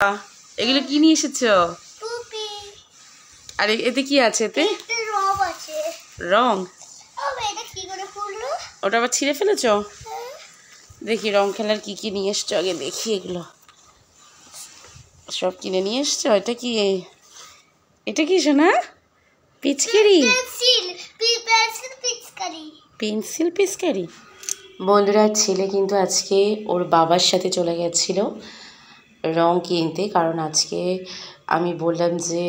এগুলো কি নিয়ে এসেছো? আর এতে কি আছে? এতে রং। ওটা আবার ছিঁড়ে ফেলেছো? দেখি রং খেলার কি কি নিয়ে এসছো, আগে দেখি। এগুলো সব কিনে নিয়ে এসছো? এটা কি? এটা কি সোনা? পিচকারি? পেন্সিল পিচকারি। বন্ধুরা, ছেলে কিন্তু আজকে ওর বাবার সাথে চলে গেছিলো রং কিনতে, কারণ আজকে আমি বললাম যে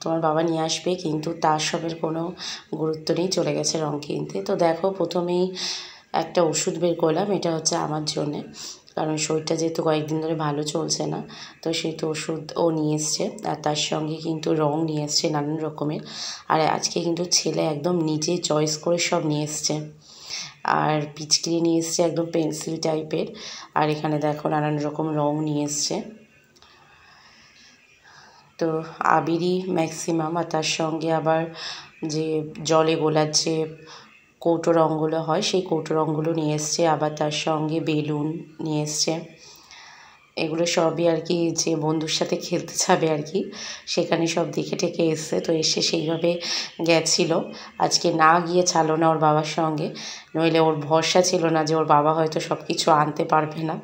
তোমার বাবা নিয়ে আসবে, কিন্তু তার সবের কোনো গুরুত্ব নেই, চলে গেছে রং কিনতে। তো দেখো, প্রথমেই একটা ওষুধ বের করলাম, এটা হচ্ছে আমার জন্যে, কারণ শরীরটা যেহেতু কয়েকদিন ধরে ভালো চলছে না, তো সেহেতু ওষুধ ও নিয়ে এসছে, আর তার সঙ্গে কিন্তু রং নিয়ে এসছে নানান রকমের। আর আজকে কিন্তু ছেলে একদম নিজে চয়েস করে সব নিয়ে এসছে। আর পিচকিরি নিয়ে এসছে একদম পেন্সিল টাইপের, আর এখানে দেখো নানান রকম রং নিয়ে এসছে। তো আবিরই ম্যাক্সিমাম, আর তার সঙ্গে আবার যে জলে গোলার যে কৌটো রঙগুলো হয়, সেই কৌটো রঙগুলো নিয়ে এসছে, আবার তার সঙ্গে বেলুন নিয়ে এসছে। এগুলো সবই আর কি যে বন্ধুর সাথে খেলতে যাবে আর কি, সেখানে সব দেখে টেকে এসছে। তো এসে সেইভাবে গেছিলো, আজকে না গিয়ে ছাড়লো না ওর বাবার সঙ্গে, নইলে ওর ভরসা ছিল না যে ওর বাবা হয়তো সব কিছু আনতে পারবে না,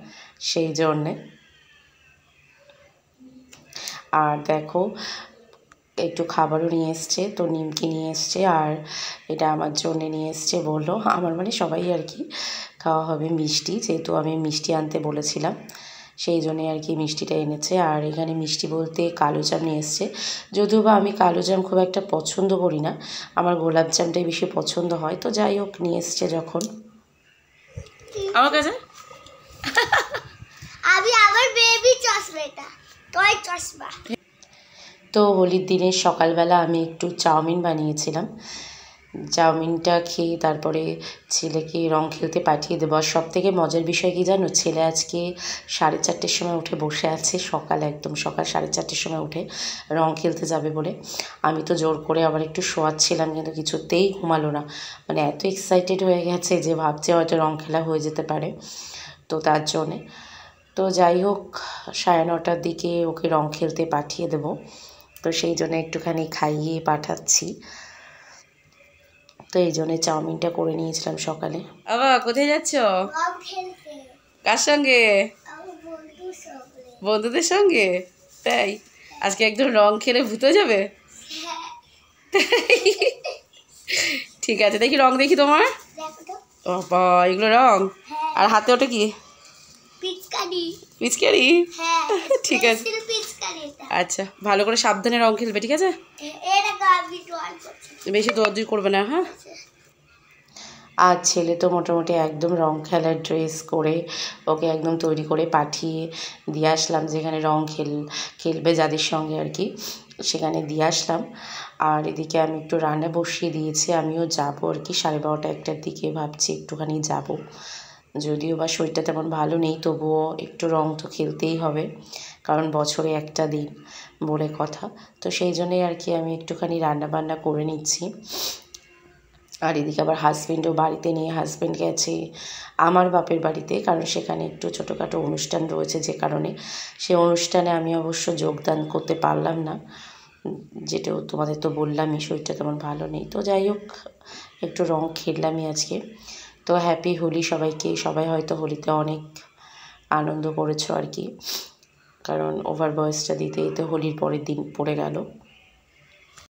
সেই জন্যে। আর দেখো, একটু খাবারও নিয়ে এসছে, তো নিমকি নিয়ে এসছে, আর এটা আমার জন্যে নিয়ে এসছে। বললো আমার মানে সবাই আর কি খাওয়া হবে মিষ্টি, যেহেতু আমি মিষ্টি আনতে বলেছিলাম, সেই জন্যে আর কি মিষ্টিটা এনেছে। আর এখানে মিষ্টি বলতে কালোজাম নিয়ে এসছে, যদিও বা আমি কালোজাম খুব একটা পছন্দ করি না, আমার গোলাপজামটাই বেশি পছন্দ হয়। তো যাই হোক, নিয়ে এসছে যখন আমার কাছে। আমি আবার বেবি চশমা, এটা টয় চশমা। তো হোলির দিনের সকালবেলা আমি একটু চাউমিন বানিয়েছিলাম, চাউমিনটা খেয়ে তারপরে ছেলেকে রং খেলতে পাঠিয়ে দেবো। আর সবথেকে মজার বিষয় কী জানো, ছেলে আজকে 4:30-র সময় উঠে বসে আছে, সকাল 4:30-র সময় উঠে রং খেলতে যাবে বলে। আমি তো জোর করে আবার একটু শোয়াচ্ছিলাম, কিন্তু কিছুতেই ঘুমালো না, মানে এত এক্সাইটেড হয়ে গেছে যে ভাবছে হয়তো রং খেলা হয়ে যেতে পারে, তো তার জন্যে। তো যাই হোক, 9:30-র দিকে ওকে রং খেলতে পাঠিয়ে দেবো, তো সেই জন্য একটুখানি খাইয়ে পাঠাচ্ছি। তো এই জন্য চাউমিনটা করে নিয়েছিলাম সকালে। বাবা কোথায় যাচ্ছ? কার সঙ্গে? বন্ধুদের সঙ্গে? তাই? আজকে একদম রং খেলে ভূত হয়ে যাবে? ঠিক আছে, দেখি রং, দেখি তোমার। বাবা, এগুলো রং? আর হাতে ওটা কি? পিচকারি? ঠিক আছে, আচ্ছা, ভালো করে সাবধানে রং খেলবে, ঠিক আছে? বেশি দৌড়াদৌড়ি করবে না, হ্যাঁ? আর ছেলে তো মোটামুটি একদম রং খেলার ড্রেস করে ওকে একদম তৈরি করে পাঠিয়ে দিয়ে আসলাম, যেখানে রং খেলবে যাদের সঙ্গে আর কি, সেখানে দিয়ে আসলাম। আর এদিকে আমি একটু রান্না বসিয়ে দিয়েছি, আমিও যাবো আর কি 12:30-1টার দিকে, ভাবছি একটুখানি যাব, যদিও বা শরীরটা তেমন ভালো নেই, তবুও একটু রং তো খেলতেই হবে, কারণ বছরে একটা দিন বলে কথা। তো সেই জন্যই আর কি আমি একটুখানি রান্নাবান্না করে নিচ্ছি। আর এদিকে আবার হাজব্যান্ডও বাড়িতে নেই, হাজব্যান্ড গেছে আমার বাপের বাড়িতে, কারণ সেখানে একটু ছোটোখাটো অনুষ্ঠান রয়েছে, যে কারণে সে অনুষ্ঠানে আমি অবশ্য যোগদান করতে পারলাম না, যেটাও তোমাদের তো বললামই শরীরটা তেমন ভালো নেই। তো যাই হোক, একটু রং খেললামই আজকে। তো হ্যাপি হোলি সবাইকে, সবাই হয়তো হোলিতে অনেক আনন্দ করেছো আর কি, কারণ ওভার বয়সটা দিতে দিতে হোলির পরের দিন পড়ে গেল।